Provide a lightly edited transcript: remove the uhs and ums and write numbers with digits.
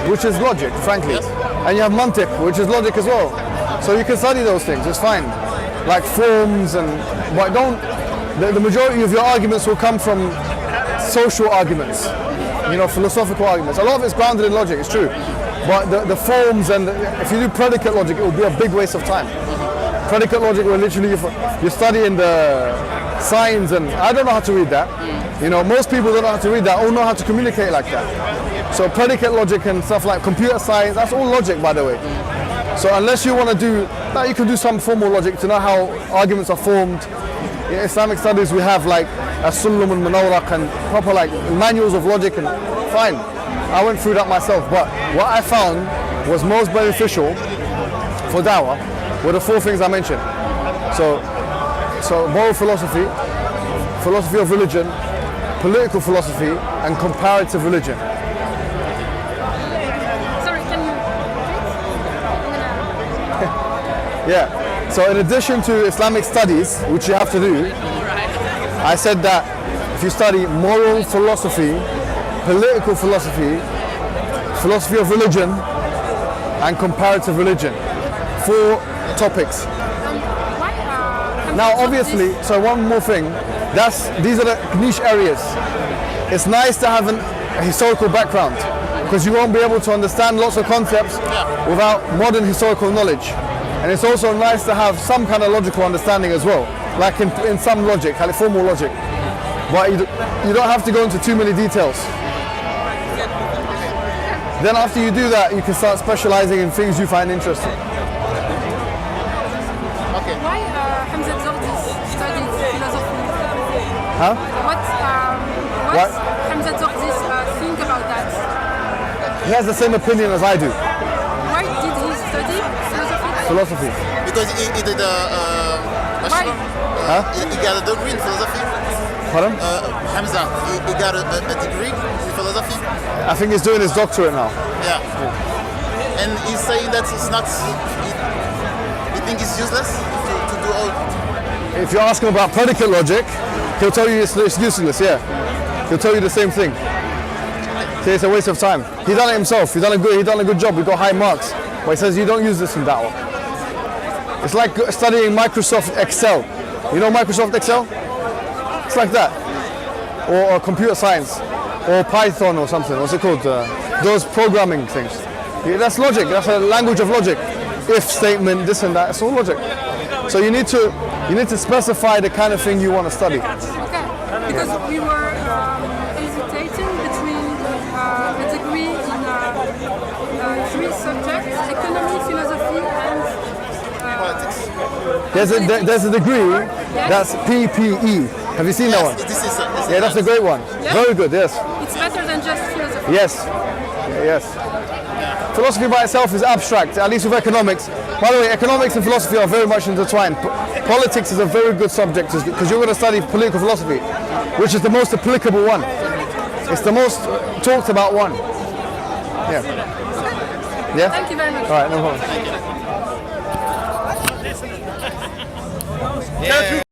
which is logic, frankly. And you have mantiq, which is logic as well. So you can study those things, it's fine. Like forms but don't, the majority of your arguments will come from social arguments, philosophical arguments. A lot of it's grounded in logic, it's true. But the forms and if you do predicate logic, it will be a big waste of time. Predicate logic where literally you're studying the signs, and I don't know how to read that. Most people don't know how to read that or know how to communicate like that. So predicate logic and stuff like computer science, that's all logic, by the way. So unless you want to do, you can do some formal logic to know how arguments are formed. In Islamic studies we have like as-sullum al-munawraq and proper like manuals of logic, and fine. I went through that myself, but what I found was most beneficial for dawah were the 4 things I mentioned. So moral philosophy, philosophy of religion, political philosophy, and comparative religion. Sorry, can you Yeah, so in addition to Islamic studies, which you have to do, I said that if you study moral philosophy, political philosophy, philosophy of religion, and comparative religion, 4 topics. Now obviously, so one more thing, these are the niche areas. It's nice to have a historical background because you won't be able to understand lots of concepts without modern historical knowledge. And it's also nice to have some kind of logical understanding as well, like in some logic, like formal logic. But you don't have to go into too many details. Then after you do that, you can start specializing in things you find interesting. Why Hamza studied philosophy? Huh? What Hamza think about that? He has the same opinion as I do. Why did he study Philosophy. Because he did Why? he got a degree in philosophy. Pardon? Hamza, he got a degree in philosophy. I think he's doing his doctorate now. Yeah. And he's saying that it's not, he thinks it's useless to do all. If you ask him about predicate logic, he'll tell you it's useless, yeah. He'll tell you the same thing. So it's a waste of time. He done it himself, he done a good job, he got high marks. But he says you don't use this in da'wah. It's like studying Microsoft Excel. You know Microsoft Excel? It's like that. Or computer science, or Python or something, what's it called? Those programming things. Yeah, that's logic, that's a language of logic. If statement, this and that, it's all logic. So you need to specify the kind of thing you want to study. Okay, because we were hesitating between a degree in 3 subjects, economy, philosophy, and Politics. There's a degree, that's PPE. Have you seen that one? Yeah, that's a great one. Yeah? Very good, yes. It's better than just philosophy. Yes. Yes. Philosophy by itself is abstract, at least with economics. By the way, economics and philosophy are very much intertwined. Politics is a very good subject because you're going to study political philosophy, which is the most applicable one. It's the most talked about one. Yeah. Yeah? Thank you very much. All right, no problem. Yeah.